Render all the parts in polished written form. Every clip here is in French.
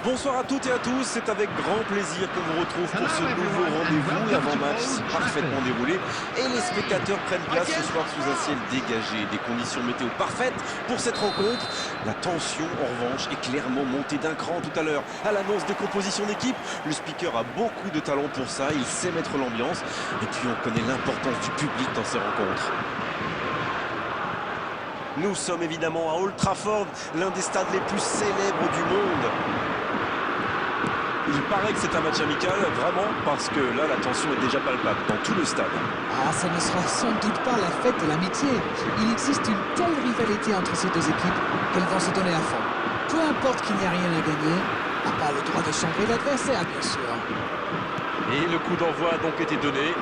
Bonsoir à toutes et à tous, c'est avec grand plaisir qu'on vous retrouve pour ce nouveau rendez-vous. L'avant-match s'est parfaitement déroulé et les spectateurs prennent place ce soir sous un ciel dégagé. Des conditions météo parfaites pour cette rencontre. La tension, en revanche, est clairement montée d'un cran tout à l'heure. À l'annonce des compositions d'équipe, le speaker a beaucoup de talent pour ça, il sait mettre l'ambiance. Et puis on connaît l'importance du public dans ces rencontres. Nous sommes évidemment à Old Trafford, l'un des stades les plus célèbres du monde. Il paraît que c'est un match amical, vraiment, parce que là, la tension est déjà palpable dans tout le stade. Ah, ça ne sera sans doute pas la fête de l'amitié. Il existe une telle rivalité entre ces deux équipes qu'elles vont se donner à fond. Peu importe qu'il n'y a rien à gagner, à part le droit de chambrer l'adversaire, bien sûr. Et le coup d'envoi a donc été donné.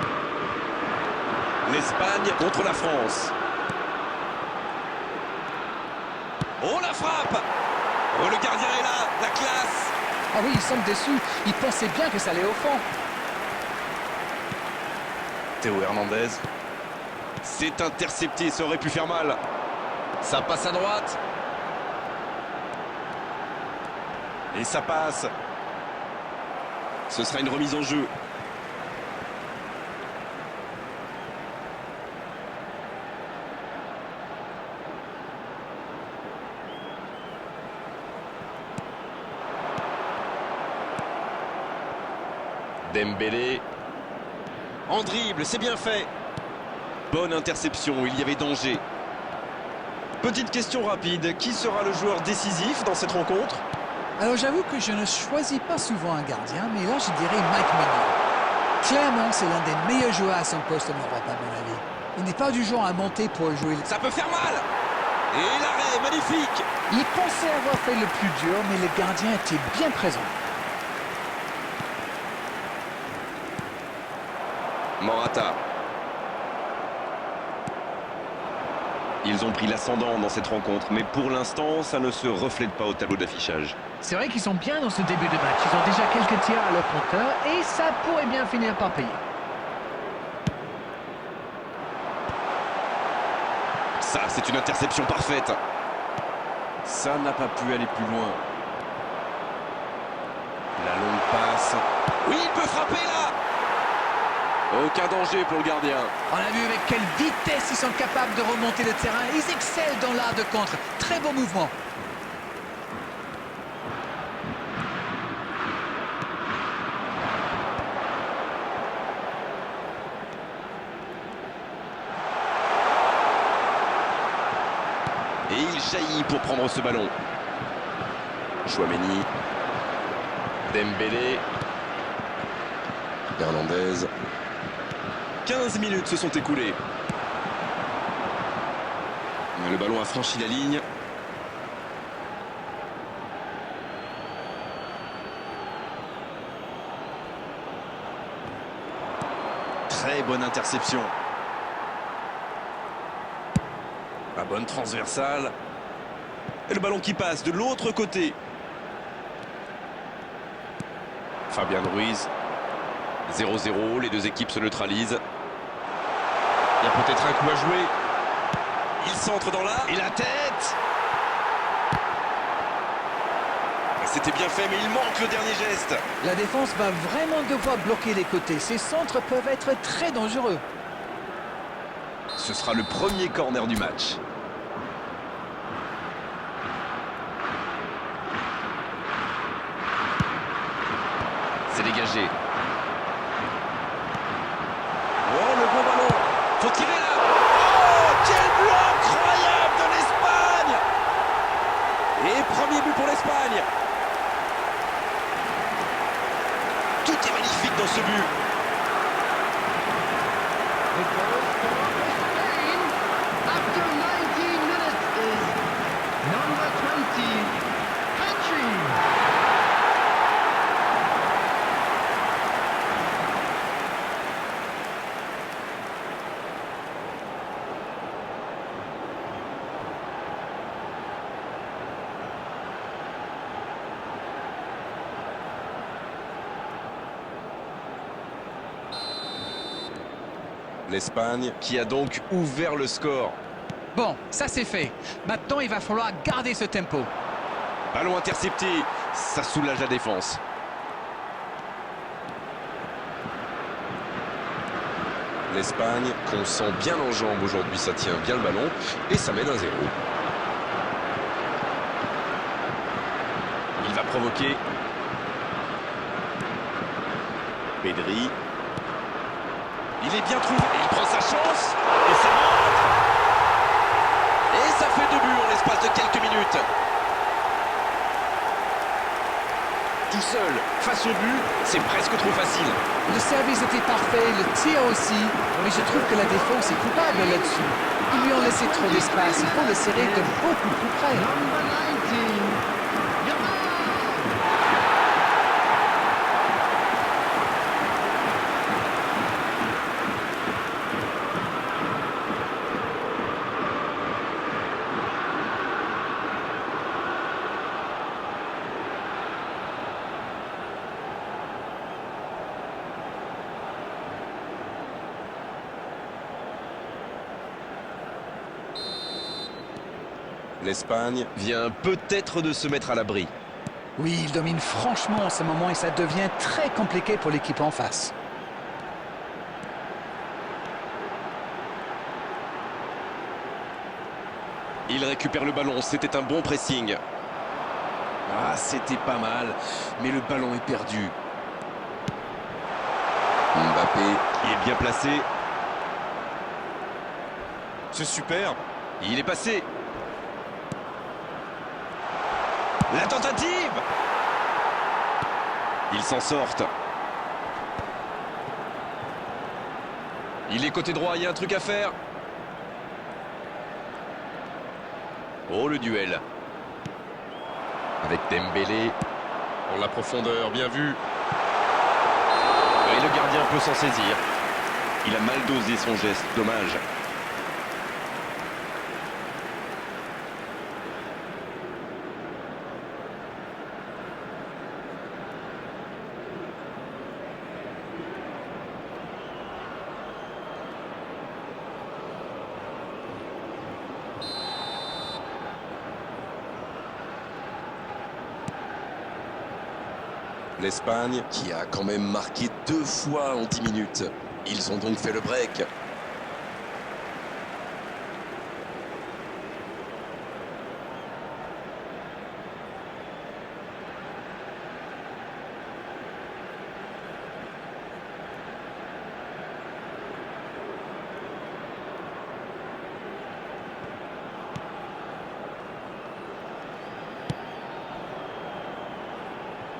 L'Espagne contre la France. Oh, la frappe! Oh, le gardien est là, la classe! Ah oui, ils semblent déçus. Ils pensaient bien que ça allait au fond. Théo Hernandez. C'est intercepté, ça aurait pu faire mal. Ça passe à droite. Et ça passe. Ce sera une remise en jeu. Dembélé. En dribble, c'est bien fait. Bonne interception, il y avait danger. Petite question rapide, qui sera le joueur décisif dans cette rencontre? Alors j'avoue que je ne choisis pas souvent un gardien, mais là je dirais Mike Maignan. Clairement, c'est l'un des meilleurs joueurs à son poste en Europe, à mon avis. Il n'est pas du genre à monter pour jouer. Ça peut faire mal. Et l'arrêt, magnifique. Il pensait avoir fait le plus dur, mais le gardien était bien présent. Morata. Ils ont pris l'ascendant dans cette rencontre, mais pour l'instant, ça ne se reflète pas au tableau d'affichage. C'est vrai qu'ils sont bien dans ce début de match. Ils ont déjà quelques tirs à leur compteur et ça pourrait bien finir par payer. Ça, c'est une interception parfaite. Ça n'a pas pu aller plus loin. La longue passe. Oui, il peut frapper là. Aucun danger pour le gardien. On a vu avec quelle vitesse ils sont capables de remonter le terrain. Ils excellent dans l'art de contre. Très beau mouvement. Et il jaillit pour prendre ce ballon. Chouameni. Dembélé. Hernandez. 15 minutes se sont écoulées. Le ballon a franchi la ligne. Très bonne interception. La bonne transversale. Et le ballon qui passe de l'autre côté. Fabian Ruiz. 0-0, les deux équipes se neutralisent. Il y a peut-être un coup à jouer. Il centre dans l'art. Et la tête. C'était bien fait, mais il manque le dernier geste. La défense va vraiment devoir bloquer les côtés. Ces centres peuvent être très dangereux. Ce sera le premier corner du match. C'est dégagé. Oh, le bon ballon. Faut tirer là. Oh, quel but incroyable de l'Espagne. Et premier but pour l'Espagne. Tout est magnifique dans ce but. After 19 minutes is number 20, Petri. L'Espagne qui a donc ouvert le score. Bon, ça c'est fait. Maintenant, il va falloir garder ce tempo. Ballon intercepté. Ça soulage la défense. L'Espagne, qu'on sent bien en jambes aujourd'hui, ça tient bien le ballon et ça mène 1-0. Il va provoquer. Pedri. Il est bien trouvé, il prend sa chance et ça rentre. Et ça fait 2 buts en l'espace de quelques minutes. Tout seul, face au but, c'est presque trop facile. Le service était parfait, le tir aussi, mais je trouve que la défense est coupable là-dessus. Ils lui ont laissé trop d'espace, il faut le serrer de beaucoup plus près. L'Espagne vient peut-être de se mettre à l'abri. Oui, il domine franchement en ce moment et ça devient très compliqué pour l'équipe en face. Il récupère le ballon, c'était un bon pressing. Ah, c'était pas mal, mais le ballon est perdu. Mbappé, il est bien placé. C'est super. Il est passé. La tentative. Ils s'en sortent. Il est côté droit, il y a un truc à faire. Oh, le duel. Avec Dembélé. En la profondeur, bien vu. Et le gardien peut s'en saisir. Il a mal dosé son geste, dommage. L'Espagne qui a quand même marqué 2 fois en 10 minutes. Ils ont donc fait le break.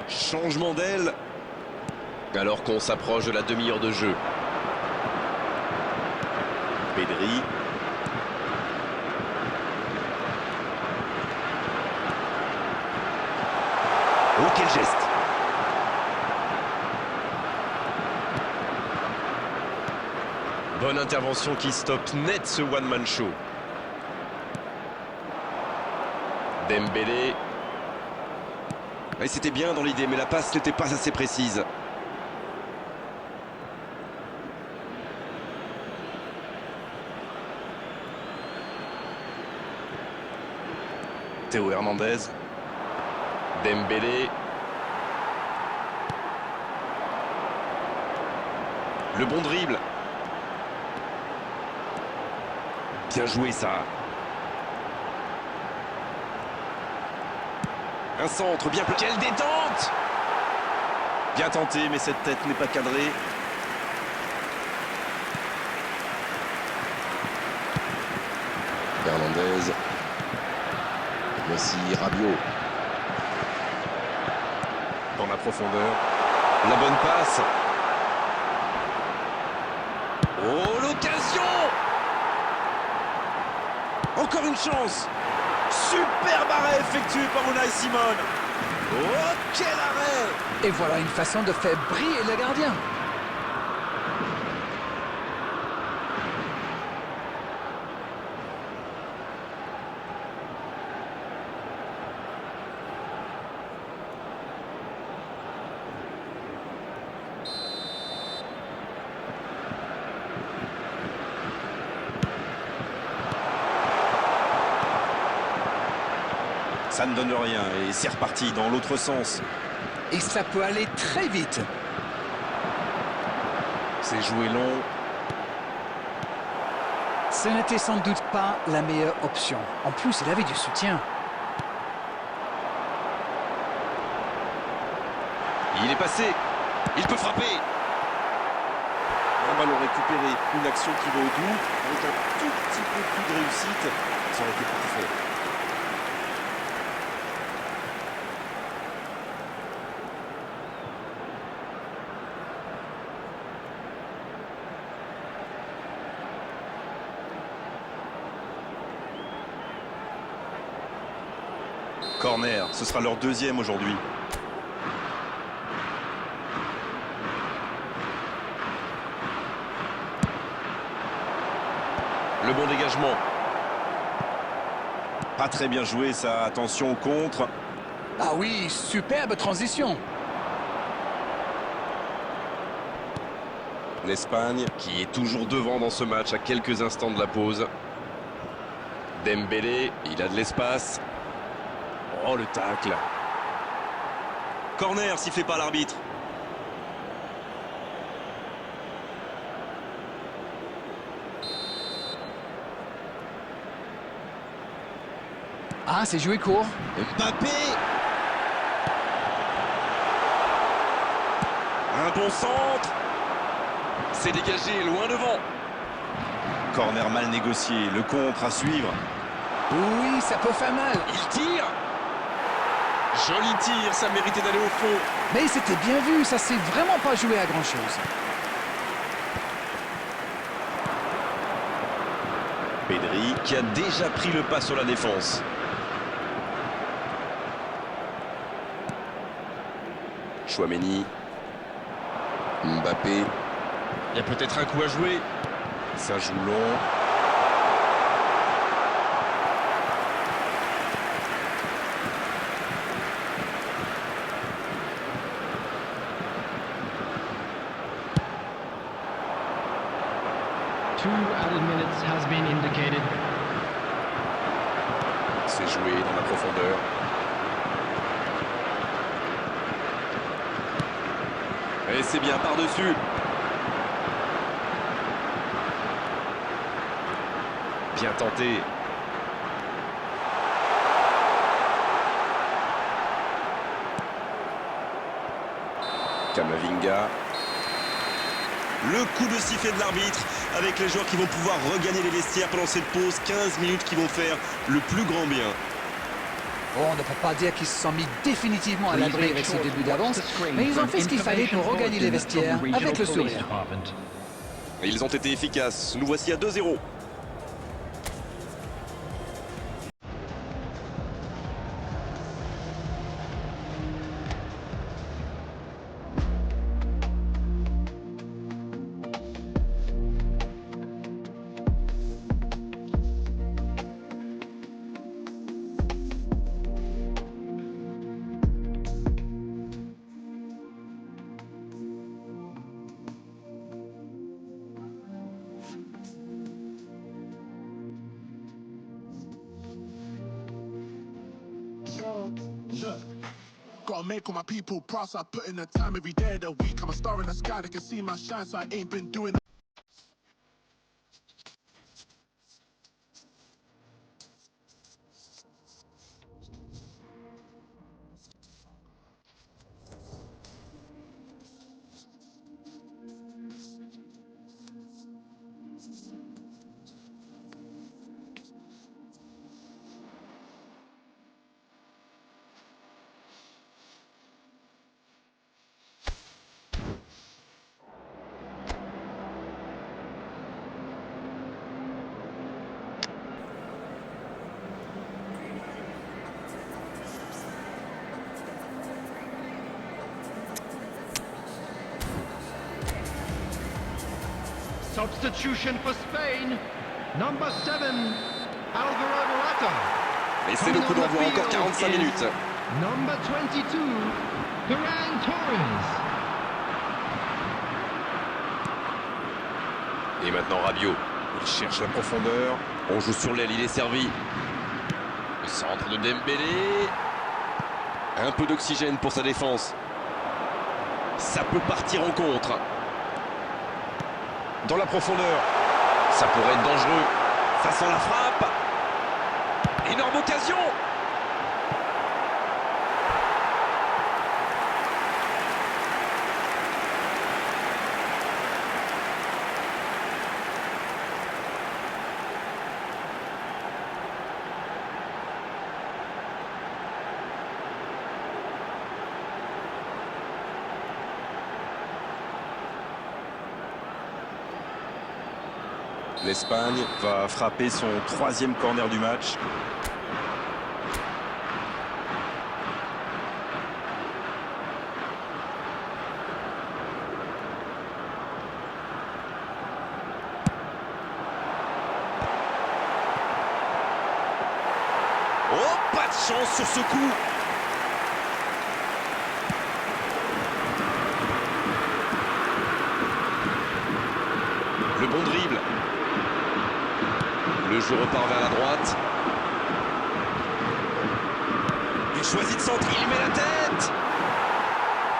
Changement d'aile. Alors qu'on s'approche de la demi-heure de jeu. Pedri. Oh, quel geste! Bonne intervention qui stoppe net ce one-man show. Dembélé. Et c'était bien dans l'idée, mais la passe n'était pas assez précise. Théo Hernandez. Dembélé. Le bon dribble. Bien joué ça. Un centre bien... Quelle détente! Bien tenté, mais cette tête n'est pas cadrée. Hernandez. Voici Rabiot. Dans la profondeur. La bonne passe. Oh, l'occasion! Encore une chance! Superbe arrêt effectué par Unai Simon. Oh, quel arrêt! Et voilà une façon de faire briller le gardien. Ça ne donne rien et c'est reparti dans l'autre sens. Et ça peut aller très vite. C'est joué long. Ce n'était sans doute pas la meilleure option. En plus, il avait du soutien. Il est passé. Il peut frapper. Un ballon récupéré. Une action qui va au bout. Avec un tout petit peu plus de réussite, ça aurait été parfait. Corner, ce sera leur deuxième aujourd'hui. Le bon dégagement. Pas très bien joué ça, attention au contre. Ah oui, superbe transition. L'Espagne qui est toujours devant dans ce match à quelques instants de la pause. Dembélé, il a de l'espace. Oh, le tacle. Corner sifflé par l'arbitre. Ah, c'est joué court. Mbappé. Un bon centre. C'est dégagé, loin devant. Corner mal négocié, le contre à suivre. Oui, ça peut faire mal. Il tire. Joli tir, ça méritait d'aller au fond. Mais c'était bien vu, ça s'est vraiment pas joué à grand-chose. Pedri qui a déjà pris le pas sur la défense. Chouameni. Mbappé. Il y a peut-être un coup à jouer. Ça joue long. Two added minutes has been indicated. C'est joué dans la profondeur. Et c'est bien par-dessus. Bien tenté. Kamavinga. Le coup de sifflet de l'arbitre avec les joueurs qui vont pouvoir regagner les vestiaires pendant cette pause. 15 minutes qui vont faire le plus grand bien. Bon, on ne peut pas dire qu'ils se sont mis définitivement à l'abri avec ce début d'avance, mais ils ont fait ce qu'il fallait pour regagner les vestiaires avec le sourire. Et ils ont été efficaces. Nous voici à 2-0. Gotta make all my people proud, so I put in the time every day of the week. I'm a star in the sky, they can see my shine, so I ain't been doing that. Substitution for Spain. Number 7, Alvaro Morata. Et c'est le coup d'envoi, encore 45 minutes. Number 22, Ferran Torres. Et maintenant Rabiot. Il cherche la profondeur. On joue sur l'aile, il est servi. Centre de Dembélé. Un peu d'oxygène pour sa défense. Ça peut partir en contre. Dans la profondeur. Ça pourrait être dangereux. Ça sent la frappe. Énorme occasion. L'Espagne va frapper son 3e corner du match. Oh, pas de chance sur ce coup. Le bon dribble. Le jeu repart vers la droite. Il choisit de centrer, il met la tête.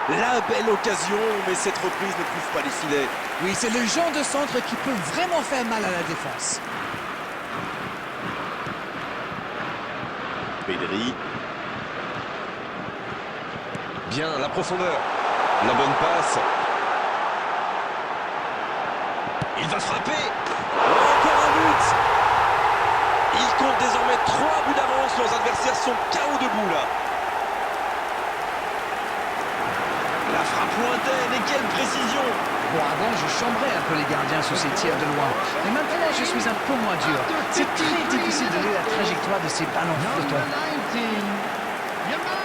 La belle occasion, mais cette reprise ne trouve pas les filets. Oui, c'est le genre de centre qui peut vraiment faire mal à la défense. Pedri. Bien, la profondeur. La bonne passe. Il va frapper. Oh, encore un but. Il compte désormais 3 buts d'avance. Leurs adversaires sont KO debout là. La frappe lointaine et quelle précision. Bon, avant, je chambrais un peu les gardiens sur ces tirs de loin. Mais maintenant, je suis un peu moins dur. C'est très difficile de lire la trajectoire de ces ballons flottants. Number 19, Yamal.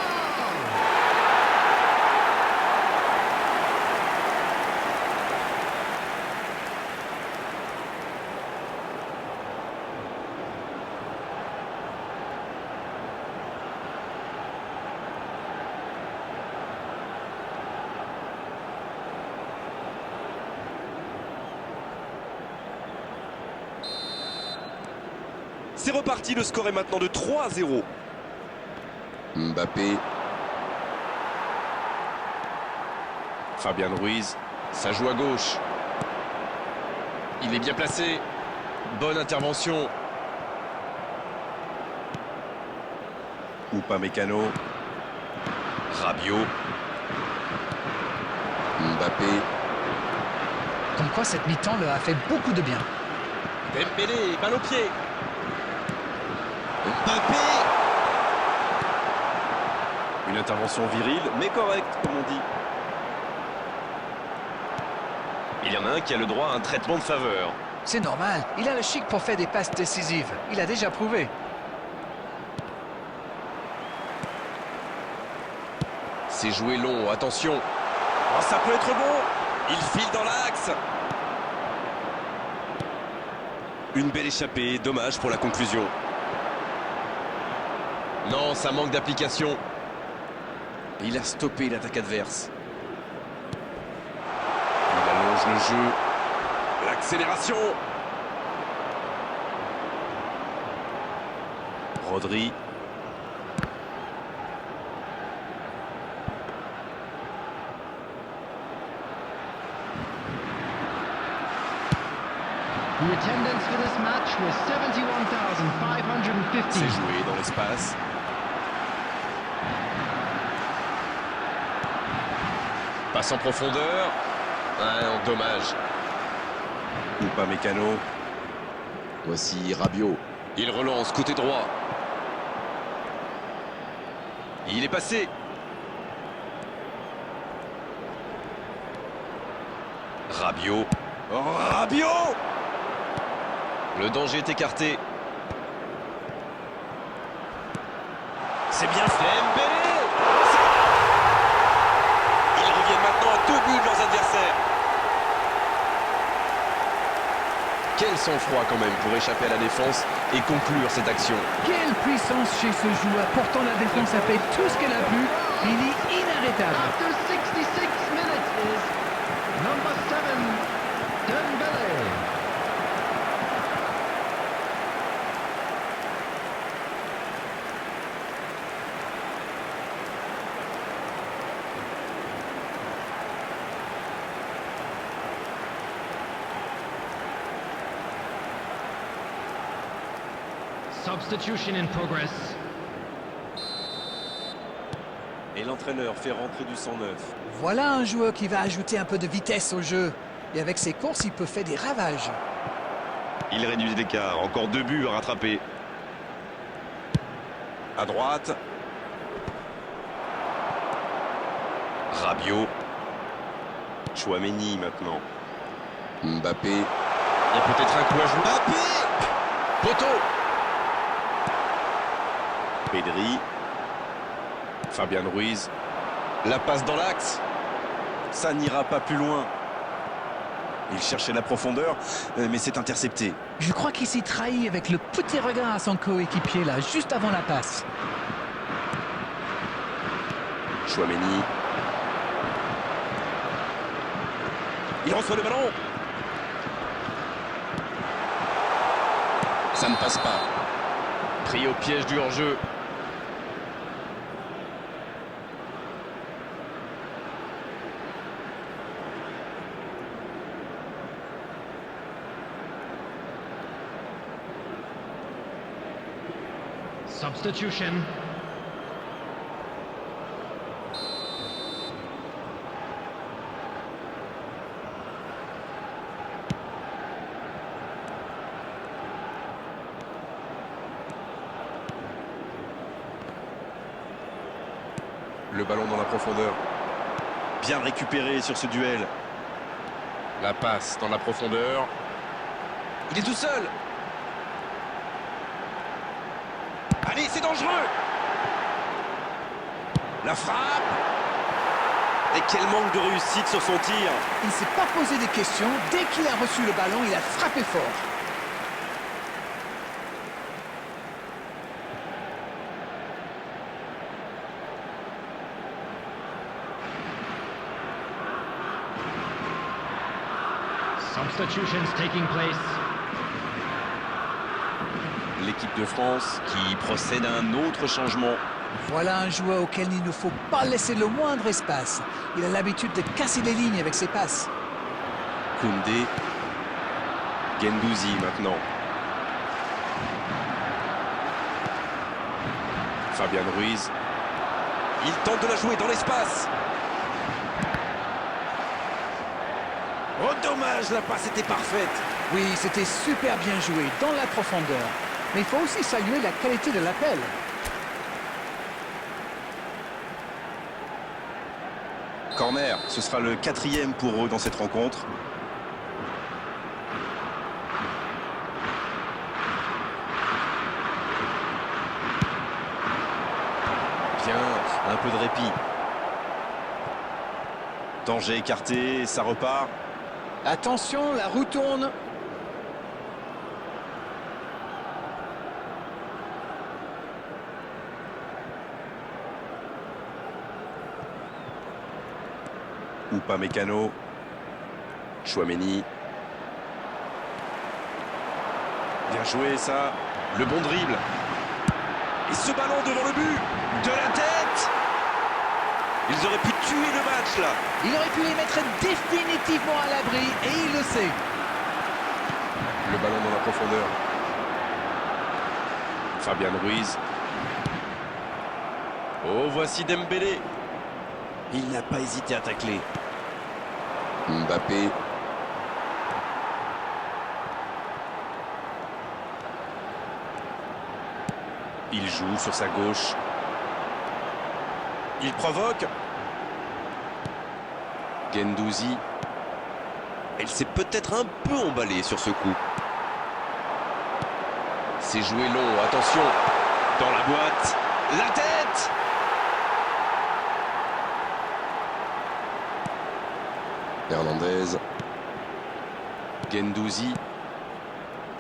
C'est reparti, le score est maintenant de 3-0. Mbappé. Fabian Ruiz, ça joue à gauche. Il est bien placé. Bonne intervention. Upamecano. Rabiot. Mbappé. Comme quoi, cette mi-temps leur a fait beaucoup de bien. Dembélé, balle au pied. Mbappé. Une intervention virile, mais correcte, comme on dit. Il y en a un qui a le droit à un traitement de faveur. C'est normal, il a le chic pour faire des passes décisives. Il a déjà prouvé. C'est joué long, attention. Oh, ça peut être bon. Il file dans l'axe. Une belle échappée, dommage pour la conclusion. Non, ça manque d'application. Il a stoppé l'attaque adverse. Il allonge le jeu. L'accélération. Rodri. The attendance for this match was 71,550. C'est joué dans l'espace. Passe en profondeur. Ah non, dommage. Upamecano. Voici Rabiot. Il relance côté droit. Il est passé. Rabiot. Oh, Rabiot. Le danger est écarté. C'est bien fait. Dembélé. Ils reviennent maintenant à 2 buts de leurs adversaires. Quel sang-froid quand même pour échapper à la défense et conclure cette action. Quelle puissance chez ce joueur. Pourtant, la défense a fait tout ce qu'elle a pu. Il est inarrêtable. After 66 minutes is number 7, Dembélé. Substitution in progress. Et l'entraîneur fait rentrer du sang neuf. Voilà un joueur qui va ajouter un peu de vitesse au jeu. Et avec ses courses, il peut faire des ravages. Il réduit l'écart. Encore 2 buts à rattraper. À droite. Rabiot. Chouameni maintenant. Mbappé. Il y a peut-être un coup à jouer. Mbappé. Poteau. Pedri. Fabian Ruiz. La passe dans l'axe. Ça n'ira pas plus loin. Il cherchait la profondeur, mais c'est intercepté. Je crois qu'il s'est trahi avec le petit regard à son coéquipier là, juste avant la passe. Chouameni. Il reçoit le ballon. Ça ne passe pas. Pris au piège du hors-jeu. Substitution. Le ballon dans la profondeur. Bien récupéré sur ce duel. La passe dans la profondeur. Il est tout seul. Allez, c'est dangereux. La frappe. Et quel manque de réussite sur son tir. Il ne s'est pas posé des questions. Dès qu'il a reçu le ballon, il a frappé fort. Substitutions taking place. L'équipe de France qui procède à un autre changement. Voilà un joueur auquel il ne faut pas laisser le moindre espace. Il a l'habitude de casser les lignes avec ses passes. Koundé. Guendouzi maintenant. Fabian Ruiz. Il tente de la jouer dans l'espace. Oh dommage, la passe était parfaite. Oui, c'était super bien joué dans la profondeur. Mais il faut aussi saluer la qualité de l'appel. Corner, ce sera le 4e pour eux dans cette rencontre. Bien, un peu de répit. Danger écarté, ça repart. Attention, la roue tourne. Upamecano. Chouameni. Bien joué ça. Le bon dribble. Et ce ballon devant le but. De la tête. Ils auraient pu tuer le match là. Il aurait pu les mettre définitivement à l'abri et il le sait. Le ballon dans la profondeur. Fabian Ruiz. Oh, voici Dembélé. Il n'a pas hésité à tacler. Mbappé. Il joue sur sa gauche. Il provoque. Guendouzi. Elle s'est peut-être un peu emballée sur ce coup. C'est joué long, attention. Dans la boîte. La tête. Hernandez. Guendouzi.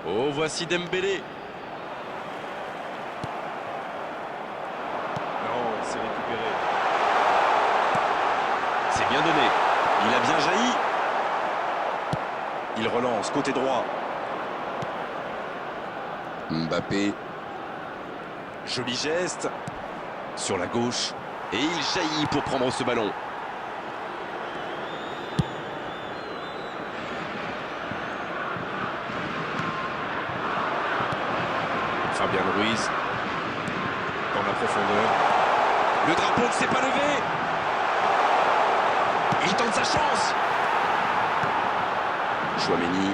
Oh, voici Dembélé. Non, c'est récupéré. C'est bien donné. Il a bien jailli. Il relance, côté droit. Mbappé. Joli geste. Sur la gauche. Et il jaillit pour prendre ce ballon. Fabian Ruiz. Dans la profondeur. Le drapeau ne s'est pas levé. Il tente sa chance. Chouameni.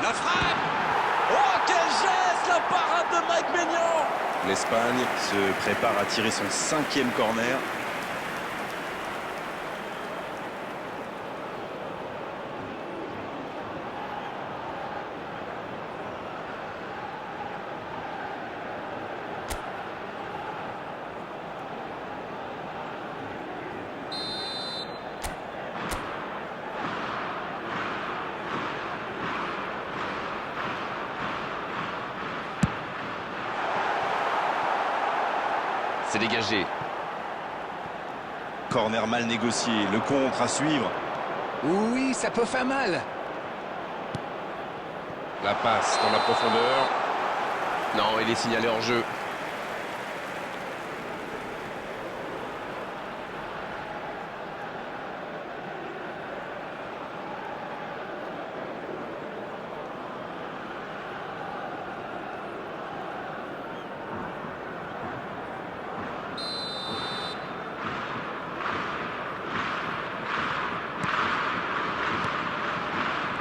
La frappe. Oh, quel geste! La parade de Mike Maignan. L'Espagne se prépare à tirer son 5e corner. C'est dégagé. Corner mal négocié, le contre à suivre. Oui, ça peut faire mal. La passe dans la profondeur. Non, il est signalé hors jeu.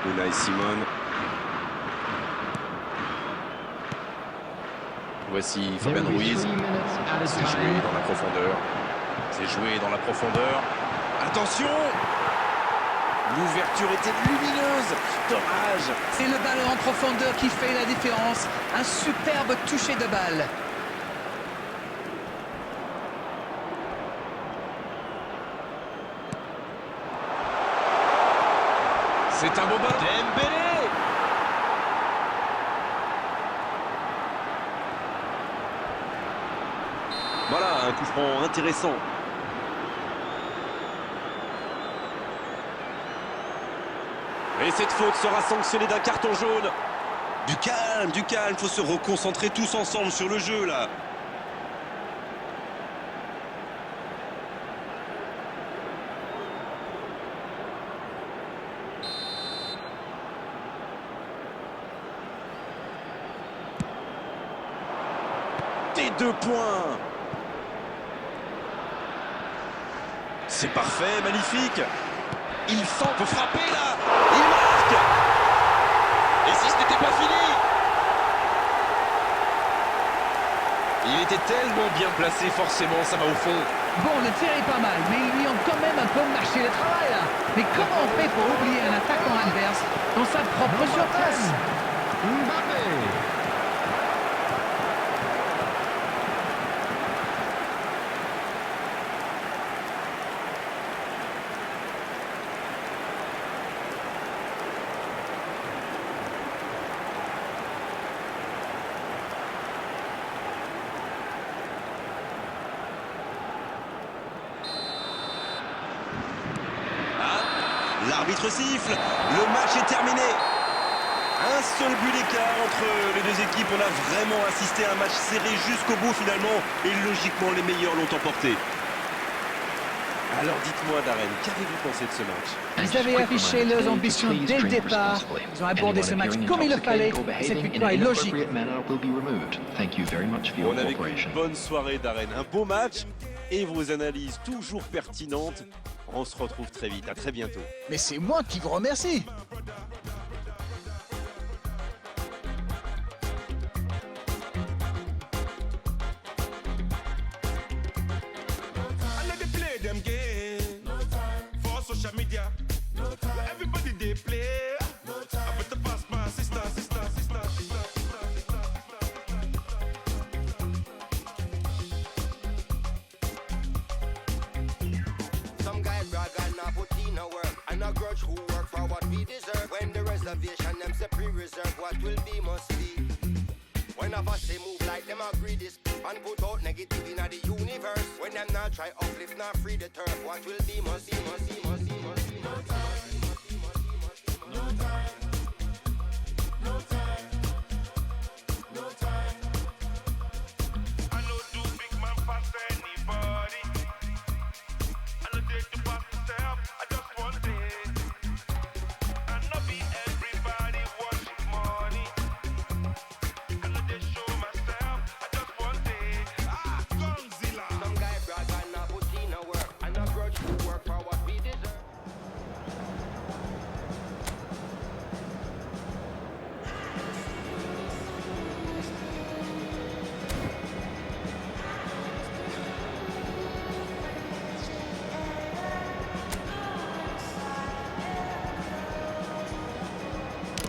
Unai Simon. Voici Fabian Ruiz. C'est joué dans la profondeur. C'est joué dans la profondeur. Attention! L'ouverture était lumineuse. Dommage. C'est le ballon en profondeur qui fait la différence. Un superbe toucher de balle. C'est un beau ballon. Dembélé. Voilà, un coup franc intéressant. Et cette faute sera sanctionnée d'un carton jaune. Du calme, faut se reconcentrer tous ensemble sur le jeu là. Des 2 points. C'est parfait, magnifique. Il sent, peut frapper là. Il marque. Et si ce n'était pas fini? Il était tellement bien placé, forcément, ça va au fond. Bon, le tir est pas mal, mais ils lui ont quand même un peu marché le travail là. Mais comment on fait pour oublier un attaquant adverse dans sa propre surface? Mbappé. L'arbitre siffle, le match est terminé. Un seul but d'écart entre les deux équipes. On a vraiment assisté à un match serré jusqu'au bout finalement. Et logiquement, les meilleurs l'ont emporté. Alors dites-moi Darren, qu'avez-vous pensé de ce match? Ils avaient affiché leurs ambitions dès le départ. Ils ont abordé ce match comme il le fallait. Cette victoire est logique. On a vécu une bonne soirée Darren, un beau match et vos analyses toujours pertinentes. On se retrouve très vite, à très bientôt. Mais c'est moi qui vous remercie. Them game for social media. Where everybody they play. I better pass my sister. Some guy brag and not put in a work, and a grudge who work for what we deserve. When the reservation them say pre-reserve, what will be must be. When of us they move like them agree this and put out negative in the universe. When them not try uplift, not free the turf, what will be must be. No time.